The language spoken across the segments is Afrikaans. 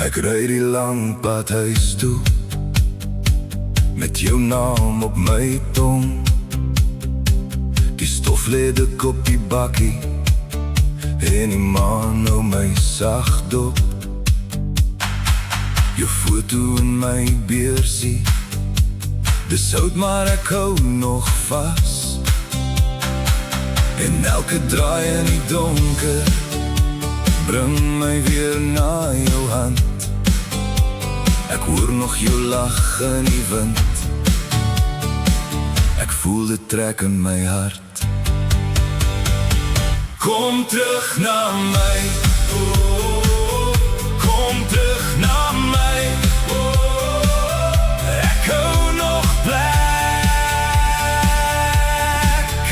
Ek ry die lang pad huis toe, met jou naam op my tong. Die stof lê dik op die bakkie, en die maan hou my sag dop. Jou foto in my beursie, dis oud maar ek hou nog vas. En elke draai in die donker bring my weer na jou hand. Ek hoor nog jou lach in die wind, ek voel dit trek in my hart. Kom terug na my, oh, kom terug na my, oh, ek hou nog plek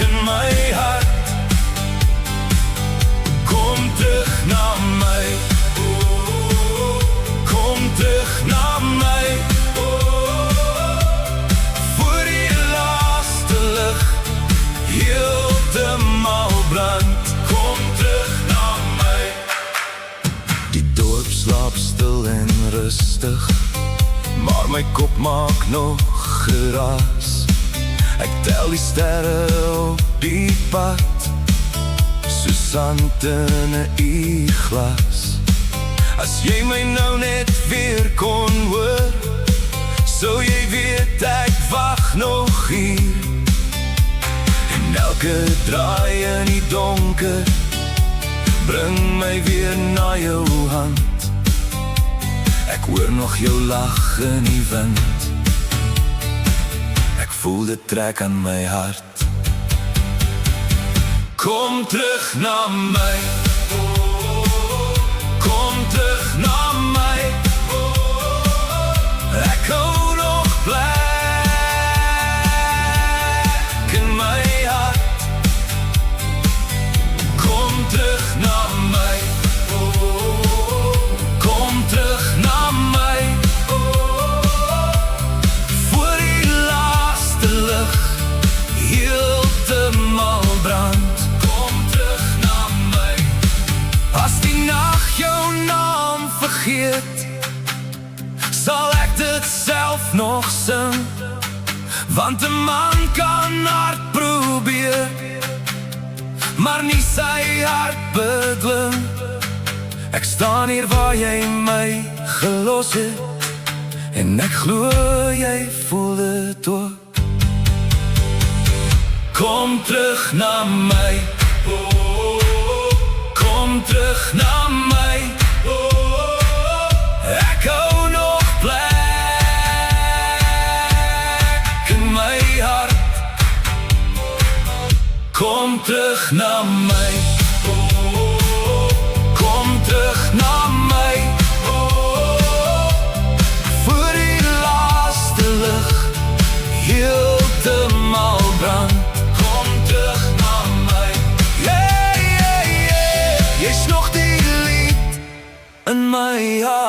in my hart. Kom terug na my, oh, kom terug na my, oh, voor die laaste lig heeltemal brand. Kom terug na my. Die dorp slaap stil en rustig, maar my kop maak nog geraas. Ek tel die sterre op die pad, soos sand in 'n i-glas. As jy my nou net weer kon hoor, sou jy weet ek wag nog hier. En elke draai in die donker bring my weer na jou hand. Ek hoor nog jou lach in die wind, ek voel dit trek aan my hart. Kom terug na my, oh, kom terug na my, oh, ek hou nog plek in my hart. Kom terug na my, oh, kom terug na my, oh, voor die laaste lig heeltemal brand. Sal ek dit self nog sing, want 'n man kan hard probeer, maar nie sy hart bedwing. Ek staan hier waar jy my gelos het, en ek glo jy voel dit ook. Kom terug na my, oh, kom terug na my, oh, ek hou nog plek in my hart. Kom terug na my, oh, kom terug na my, oh, voor die laaste lig heeltemal brand. Kom terug na my, yeah, yeah, yeah. Jy's nog die lied in my hart.